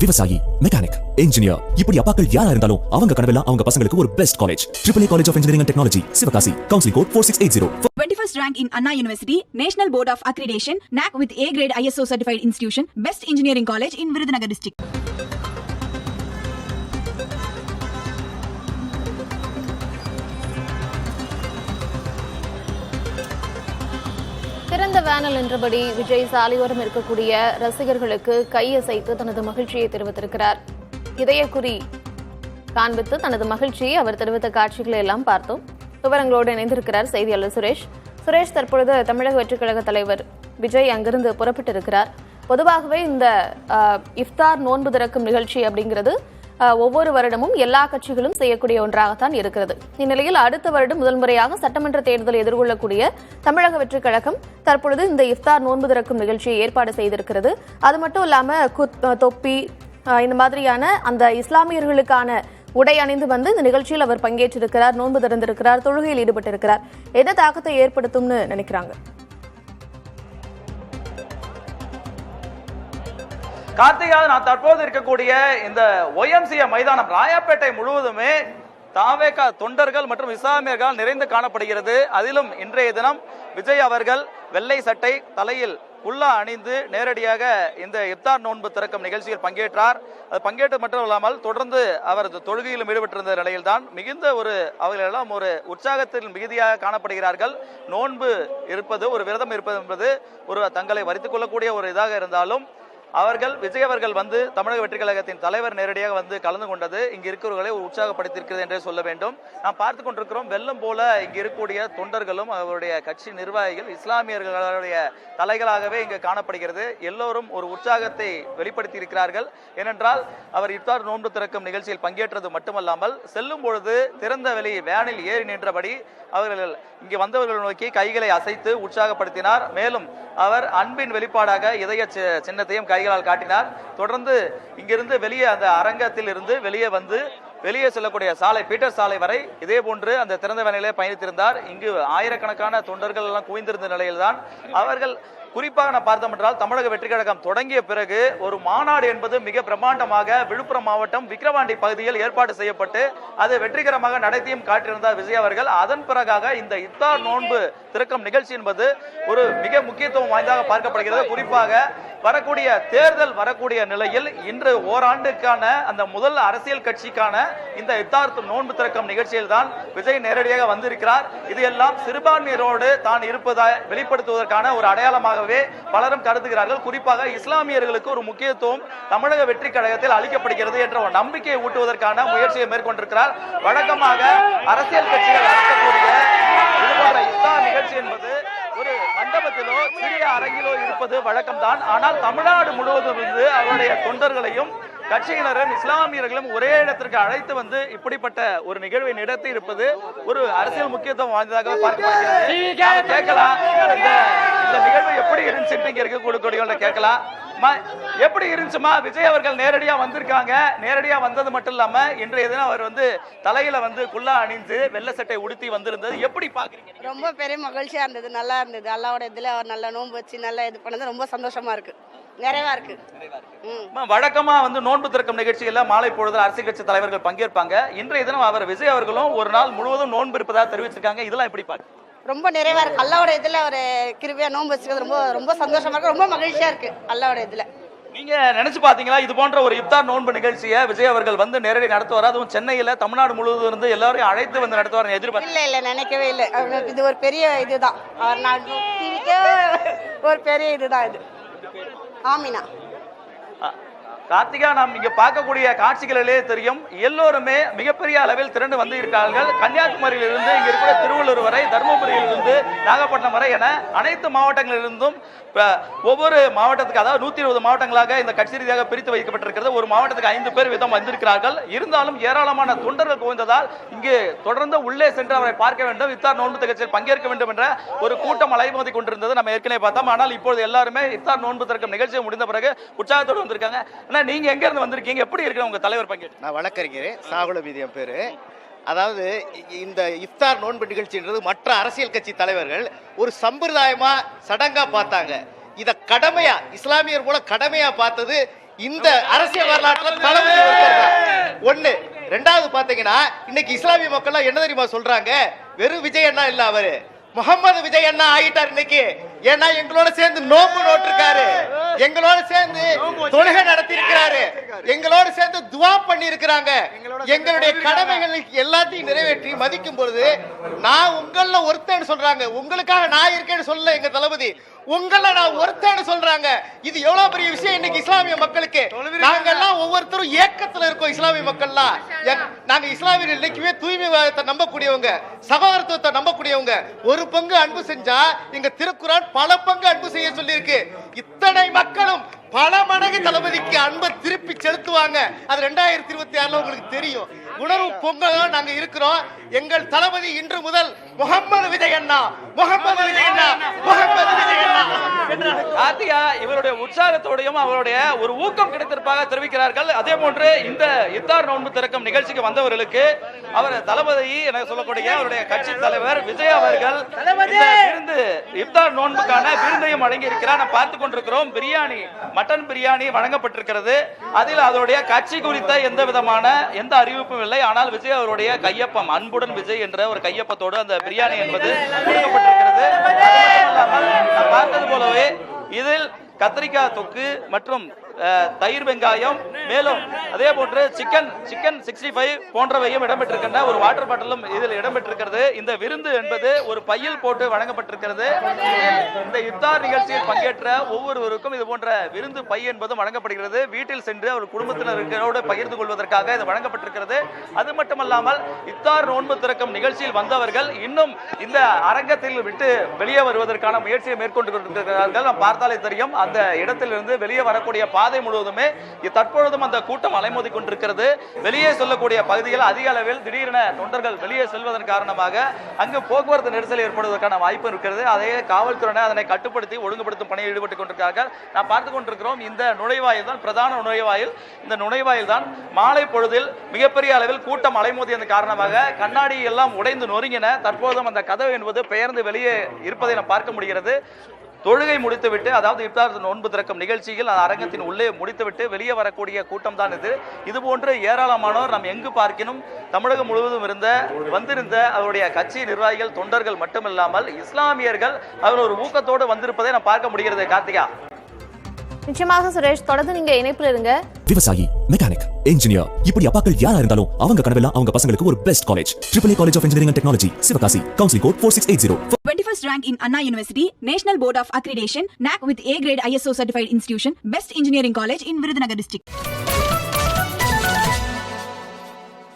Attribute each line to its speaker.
Speaker 1: விவசாயி, mechanic, engineer, இப்படி அப்பாக்கள் யாரா இருந்தாலும் அவங்க கனவெல்லாம் அவங்க பசங்களுக்கு ஒரு best college. AAA College of Engineering and Technology, Sivakasi. Counseling code 4680.
Speaker 2: 21st rank in Anna University, National Board of Accreditation, NAC with A grade ISO certified institution, best engineering college in Virudhunagar district.
Speaker 3: திறந்த Van Allen என்றபடி விஜய் சாலையோரம் இருக்கக்கூடிய ரசிகர்களுக்கு கையசைத்து தனது மகிழ்ச்சியை தெரிவித்திருக்கிறார். இதயக்குறி காண்பித்து தனது மகிழ்ச்சியை அவர் தெரிவித்த காட்சிகளை எல்லாம் பார்த்தோம். விவரங்களோடு இணைந்திருக்கிறார் செய்தியாளர் சுரேஷ். சுரேஷ், தற்பொழுது தமிழக வெற்றிக் கழக தலைவர் விஜய் அங்கிருந்து புறப்பட்டிருக்கிறார். பொதுவாகவே இந்த இஃப்தார் நோன்பு திறக்கும் நிகழ்ச்சி அப்படிங்கிறது ஒவ்வொரு வருடமும் எல்லா கட்சிகளும் செய்யக்கூடிய ஒன்றாகத்தான் இருக்கிறது. இந்நிலையில் அடுத்த வருடம் முதல் முறையாக சட்டமன்ற தேர்தலை எதிர்கொள்ளக்கூடிய தமிழக வெற்றிக் கழகம் தற்பொழுது இந்த இஃப்தார் நோன்பு திறக்கும் நிகழ்ச்சியை ஏற்பாடு செய்திருக்கிறது. அது மட்டும் இல்லாம தொப்பி இந்த மாதிரியான அந்த இஸ்லாமியர்களுக்கான உடை அணிந்து வந்து இந்த நிகழ்ச்சியில் அவர் பங்கேற்றிருக்கிறார், நோன்பு திறந்திருக்கிறார், தொழுகையில் ஈடுபட்டிருக்கிறார். என்ன தாக்கத்தை ஏற்படுத்தும்னு நினைக்கிறாங்க?
Speaker 4: கார்த்திகா, நான் தற்போது இருக்கக்கூடிய இந்த OMCA மைதானம் ராயாப்பேட்டை முழுவதுமே தாவேகா தொண்டர்கள் மற்றும் இஸ்லாமியர்கள் நிறைந்து காணப்படுகிறது. அதிலும் இன்றைய தினம் விஜய் அவர்கள் வெள்ளை சட்டை, தலையில் குல்லா அணிந்து நேரடியாக இந்த இஃப்தார் நோன்பு திறக்கும் நிகழ்ச்சியில் பங்கேற்றார். அது பங்கேற்றது மட்டும் இல்லாமல் தொடர்ந்து அவர் தொழுகையிலும் ஈடுபட்டிருந்த நிலையில்தான் மிகுந்த அவர்களெல்லாம் ஒரு உற்சாகத்தில் மிகுதியாக காணப்படுகிறார்கள். நோன்பு இருப்பது, ஒரு விரதம் இருப்பது என்பது ஒரு தங்களை வரித்துக் கொள்ளக்கூடிய ஒரு இதாக இருந்தாலும் விஜய் அவர்கள் வந்து தமிழக வெற்றிக் கழகத்தின் தலைவர் நேரடியாக வந்து கலந்து கொண்டது இங்கு இருக்கிறவர்களை உற்சாகப்படுத்தியிருக்கிறது என்றே சொல்ல வேண்டும். நாம் பார்த்து கொண்டிருக்கிறோம், வெள்ளம் போல இங்கு இருக்கக்கூடிய தொண்டர்களும் அவருடைய கட்சி நிர்வாகிகள் இஸ்லாமியர்களுடைய தலைகளாகவே இங்கு காணப்படுகிறது. எல்லோரும் ஒரு உற்சாகத்தை வெளிப்படுத்தி இருக்கிறார்கள். ஏனென்றால் அவர் இஃப்தார் நோன்பு திறக்கும் நிகழ்ச்சியில் பங்கேற்றது மட்டுமல்லாமல் செல்லும் பொழுது திறந்த வெளி வேனில் ஏறி நின்றபடி அவர்கள் இங்கு வந்தவர்கள் நோக்கி கைகளை அசைத்து உற்சாகப்படுத்தினார். மேலும் அவர் அன்பின் வெளிப்பாடாக இதய சின்னத்தையும் கைகளால் காட்டினார். தொடர்ந்து இங்கிருந்து வெளியே அந்த அரங்கத்தில் இருந்து வெளியே செல்லக்கூடிய சாலை, பீட்டர் சாலை வரை இதே போன்று அந்த திறந்த வேலையிலே பயணித்திருந்தார். இங்கு ஆயிரக்கணக்கான தொண்டர்கள் எல்லாம் குவிந்திருந்த நிலையில்தான் அவர்கள் குறிப்பாக நான் பார்த்தோம் என்றால் தமிழக வெற்றிக் கழகம் தொடங்கிய பிறகு ஒரு மாநாடு என்பது மிக பிரம்மாண்டமாக விழுப்புரம் மாவட்டம் விக்கிரவாண்டி பகுதியில் ஏற்பாடு செய்யப்பட்டு அது வெற்றிகரமாக நடத்தியும் காட்டியிருந்தார் விஜய் அவர்கள். அதன் பிறகாக இந்த இஃப்தார் நோன்பு திறக்கும் நிகழ்ச்சி என்பது ஒரு மிக முக்கியத்துவம் வாய்ந்ததாக பார்க்கப்படுகிறது. குறிப்பாக வரக்கூடிய தேர்தல் வரக்கூடிய நிலையில் இன்று ஓராண்டுக்கான அந்த முதல் அரசியல் கட்சிக்கான இந்த இஃப்தார் நோன்பு திறக்கும் நிகழ்ச்சியில் தான் விஜய் நேரடியாக வந்திருக்கிறார். இது எல்லாம் சிறுபான்மையரோடு தான் இருப்பதை வெளிப்படுத்துவதற்கான ஒரு அடையாளமாக பலரும் கருதுகிறார்கள். குறிப்பாக இஸ்லாமியர்களுக்கு ஒரு முக்கியத்துவம் தமிழக வெற்றிக் கழகத்தில் அளிக்கப்படுகிறது என்ற ஒரு நம்பிக்கையை ஊட்டுவதற்கான முயற்சியை மேற்கொண்டிருக்கிறார். வழக்கமாக அரசியல் கட்சிகள் நடத்தக்கூடிய இதுபோன்ற இஃப்தார் நிகழ்ச்சி என்பது ஒரு மண்டபத்திலோ சிறிய அரங்கிலோ இருப்பது வழக்கம்தான். ஆனால் தமிழ்நாடு முழுவதும் இருந்து அவருடைய தொண்டர்களையும் கட்சியினரும் இஸ்லாமியர்களும் ஒரே இடத்திற்கு அழைத்து வந்து இப்படிப்பட்ட ஒரு நிகழ்வை நடத்தி இருப்பது ஒரு அரசியல் முக்கியத்துவம் வாய்ந்ததாக பார்க்கப்படுகிறது. கேட்கலாம், இந்த நிகழ்வு எப்படி இருந்துச்சு இங்க இருக்கக்கூடிய கேட்கலாம். எப்படி இருந்துச்சுமா? விஜய் அவர்கள் நேரடியா வந்திருக்காங்க. நேரடியா வந்தது மட்டும் இல்லாம இன்றைய தினம் அவர் வந்து தலையில வந்து குல்லா அணிந்து வெள்ளை சட்டை உடுத்தி வந்திருந்தது எப்படி பாக்குறீங்க?
Speaker 5: ரொம்ப பெரிய மகிழ்ச்சியா இருந்தது, நல்லா இருந்தது. அல்லாவோட இதுல அவர் நல்ல நோன்பு வச்சு நல்லா இது பண்ணது ரொம்ப சந்தோஷமா இருக்கு, நிறைவா இருக்கு.
Speaker 4: வழக்கமா வந்து நோன்பு திறக்கும் நிகழ்ச்சியில மாலை பொழுது அரசியல் கட்சி தலைவர்கள் பங்கேற்பாங்க. இன்றைய தினம் அவர் விஜய் அவர்களும் ஒரு நாள் முழுவதும் நோன்பு இருப்பதாக தெரிவிச்சிருக்காங்க. இதெல்லாம் எப்படி பாருங்க?
Speaker 5: ரொம்ப நிறைவா இருக்கு. அல்லாவோட இதுல ஒரு கிருபையா நோன்பு வச்சுக்கிறது ரொம்ப ரொம்ப சந்தோஷமா இருக்கு, ரொம்ப மகிழ்ச்சியா இருக்கு. அல்லாவோட இதுல
Speaker 4: நீங்க நினைச்சு பாத்தீங்களா இது போன்ற ஒரு இஃப்தார் நோன்பு நிகழ்ச்சியை விஜய் அவர்கள் வந்து நேரடி நடத்துவார்? அதுவும் சென்னையில தமிழ்நாடு முழுவதும் இருந்து எல்லாரையும் அழைத்து வந்து நடத்துவார் எதிர்பார்த்து?
Speaker 5: இல்ல நினைக்கவே இல்லை. இது ஒரு பெரிய இதுதான், அவர் நான் டிவிக்கே ஒரு பெரிய இதுதான் இது. ஆமினா
Speaker 4: கார்த்திகா, நாம் இங்க பார்க்கக்கூடிய காட்சிகளிலே தெரியும், எல்லோருமே மிகப்பெரிய அளவில் திரண்டு வந்து இருக்கிறார்கள். கன்னியாகுமரியில் இருந்து இங்க இருக்கிற திருவள்ளூர் வரை, தருமபுரியில் இருந்து நாகப்பட்டினம் வரை என அனைத்து மாவட்டங்களிலிருந்தும் ஒவ்வொரு மாவட்டத்துக்கு, அதாவது 120 மாவட்டங்களாக இந்த கட்சி ரீதியாக பிரித்து வைக்கப்பட்டிருக்கிறது. ஒரு மாவட்டத்துக்கு 5 பேர் வீதம் வந்திருக்கிறார்கள். இருந்தாலும் ஏராளமான தொண்டர்கள் குவிந்ததால் இங்கு தொடர்ந்து உள்ளே சென்று அவரை பார்க்க வேண்டும், இஃப்தார் நோன்பு நிகழ்ச்சியில் பங்கேற்க வேண்டும் என்ற ஒரு கூட்டம் அலைமோதி கொண்டிருந்தது நம்ம ஏற்கனவே பார்த்தோம். ஆனால் இப்போது எல்லாருமே இஃப்தார் நோன்பு திறக்கும் நிகழ்ச்சியை முடிந்த பிறகு உற்சாகத்தோடு வந்திருக்காங்க. நீங்க எங்க இருந்து வந்திருக்கீங்க? எப்படி இருக்கு உங்க தலைவர் பங்கேற்று?
Speaker 6: நான் வழக்கறிஞர் சாகுல மீதி என் பேரு. அதாவது இந்த இஃப்தார் நோன்பு நிகழ்ச்சின்றது மற்ற அரசியல் கட்சி தலைவர்கள் ஒரு சம்பிரதாயமா சடங்கா பார்த்தாங்க. இத கடமையா, இஸ்லாமியர் போல கடமையா பார்த்தது இந்த அரசியல் வரலாற்றில் தளபதி ஒருத்தர் தான். ஒண்ணு. ரெண்டாவது பாத்தீங்கன்னா இன்னைக்கு இஸ்லாமிய மக்கள் என்ன தெரியுமா சொல்றாங்க? வெறும் விஜய் அண்ணா இல்ல, அவரு முகமது விஜய் அண்ணா ஆகிட்டார் இன்னைக்கு. ஏன்னா எங்களோட சேர்ந்து நோம்பு நோட்டிருக்காரு, எங்களோட சேர்ந்து தொழுகை நடத்தி இருக்கிறாரு, எங்களோட சேர்ந்து துவா பண்ணி இருக்கிறாங்க. எங்களுடைய கடமைகள் எல்லாத்தையும் நிறைவேற்றி மதிக்கும் பொழுது நான் உங்கள ஒருத்தன் சொல்றாங்க. உங்களுக்காக நான் இருக்கேன்னு சொல்லல எங்க தளபதி, உங்கள நான் ஒருத்தன்னு சொல்றாங்க. இது எவ்வளவு பெரிய விஷயம் இன்னைக்கு இஸ்லாமிய மக்களுக்கு. நாங்க எல்லாம் ஒவ்வொருத்தரும் ஏக்கத்துல இருக்கோம். இஸ்லாமிய மக்கள்லாம் நாங்க இஸ்லாமியர்கள் இன்னைக்குமே தூய்மைவாதத்தை நம்பக்கூடியவங்க, சகோதரத்துவத்தை நம்பக்கூடியவங்க. ஒரு பங்கு அன்பு செஞ்சா எங்க திருக்குறான் பல பங்கு அன்பு செய்ய சொல்லி இருக்கு. இத்தனை மக்களும் பல மடங்கு தளபதிக்கு அன்பை திருப்பி செலுத்துவாங்க. அது 2026 உங்களுக்கு தெரியும். உணர்வு பொங்கலா நாங்க இருக்கிறோம். எங்கள் தளபதி இன்று முதல் முகமது விஜய் அண்ணா, முகமது விஜய் அண்ணா, முகமது விஜய் அண்ணா.
Speaker 4: கார்த்திகா இவருடைய உற்சாகத்தோடையும் அவருடைய ஒரு ஊக்கம் கிடைத்திருப்பாக தெரிவிக்கிறார்கள். அதே போன்று இந்த இஃப்தார் நோன்பு திறக்கும் நிகழ்ச்சிக்கு வந்தவர்களுக்கு அவர் தளபதி என சொல்லக்கூடிய அவருடைய கட்சி தலைவர் விஜய் அவர்கள் விருந்து இஃப்தார் நோன்புக்கான விருந்தையும் வழங்கி இருக்கிறார். நாம் பார்த்துக் கொண்டிருக்கிறோம். பிரியாணி, மட்டன் பிரியாணி வழங்கப்பட்டிருக்கிறது. அதில் அதனுடைய கட்சி குறித்த எந்த அறிவிப்பும் இல்லை. ஆனால் விஜய் அவருடைய கையொப்பம், அன்புடன் விஜய் என்ற ஒரு கையொப்பத்தோடு அந்த பிரியாணி என்பது கொடுக்கப்பட்டிருக்கிறது. நாம் பார்த்தது போலவே இதில் கத்திரிக்காய் தொக்கு மற்றும் தயிர் வெங்காயம், மேலும் அதே போன்று சிக்கன் 65 போன்றவையும் இடம்பெற்றிருக்கின்ற ஒரு வாட்டர் பாட்டிலும் இதில் இடம்பெற்றிருக்கிறது. இந்த விருந்து என்பது ஒரு பையில் போட்டு வழங்கப்பட்டிருக்கிறது. இந்த இஃப்தார் நிகழ்ச்சியில் பங்கேற்ற ஒவ்வொருவருக்கும் இது போன்ற விருந்து பை என்பதும் வழங்கப்படுகிறது. வீட்டில் சென்று அவர் குடும்பத்தினரோடு பகிர்ந்து கொள்வதற்காக இது வழங்கப்பட்டிருக்கிறது. அது மட்டுமல்லாமல் இஃப்தார் நோன்பு திறக்கும் நிகழ்ச்சியில் வந்தவர்கள் இன்னும் இந்த அரங்கத்தில் விட்டு வெளியே வருவதற்கான முயற்சியை மேற்கொண்டு கொண்டிருக்கிறார்கள். நாம் பார்த்தாலே தெரியும், அந்த இடத்திலிருந்து வெளியே வரக்கூடிய பாதை முழுவதுமே தற்பொழுதும் அந்த கூட்டம் அலைமோதி கொண்டிருக்கிறது. வெளியே செல்லக்கூடிய பகுதியில் அதிக அளவில் திடீரென தொண்டர்கள் வெளியே செல்வதன் காரணமாக அங்கு போக்குவரத்து நெரிசல் ஏற்படுவதற்கான வாய்ப்பு இருக்கிறது. அதே காவல்துறையினர் அதனை கட்டுப்படுத்தி ஒழுங்குபடுத்தும் பணியில் ஈடுபட்டுக் கொண்டிருக்கிறார்கள். நாம் பார்த்துக் கொண்டிருக்கிறோம். இந்த நுழைவாயில் தான் பிரதான நுழைவாயில். இந்த நுழைவாயில் தான் மாலை பொழுதில் மிகப்பெரிய அளவில் கூட்டம் அலைமோதியதன் காரணமாக கண்ணாடி எல்லாம் உடைந்து நொறுங்கின. தற்போதும் அந்த கதவு என்பது பெயர்ந்து வெளியே இருப்பதை நாம் பார்க்க முடிகிறது. தொழுகை முடித்துவிட்டு, அதாவது இஃப்தார் நோன்பு திறக்கும் நிகழ்ச்சியில் அரங்கத்தின் உள்ளே முடித்துவிட்டு வெளியே வரக்கூடிய கூட்டம் தான் இது. இதுபோன்று ஏராளமானோர் நாம் எங்கு பார்க்கினும் தமிழகம் முழுவதும் வந்திருந்த அவருடைய கட்சி நிர்வாகிகள், தொண்டர்கள் மட்டுமில்லாமல் இஸ்லாமியர்கள் அவர் ஒரு ஊக்கத்தோடு வந்திருப்பதை நாம் பார்க்க முடிகிறது. கார்த்திகா,
Speaker 3: நிச்சயமாக சுரேஷ், தொடர்ந்து நீங்க இணைப்புல இருங்க.
Speaker 1: விவசாயி, மெக்கானிக், இன்ஜினியர், இப்படி அப்பாக்கள் யாரா இருந்தாலும் அவங்க கனவெல்லாம் அவங்க பசங்களுக்கு ஒரு best college. AAA College of Engineering and Technology, Sivakasi. Counseling code 4680.
Speaker 2: 21st rank in Anna University, National Board of Accreditation, NAC with A grade ISO certified institution, best engineering college in Virudhunagar district.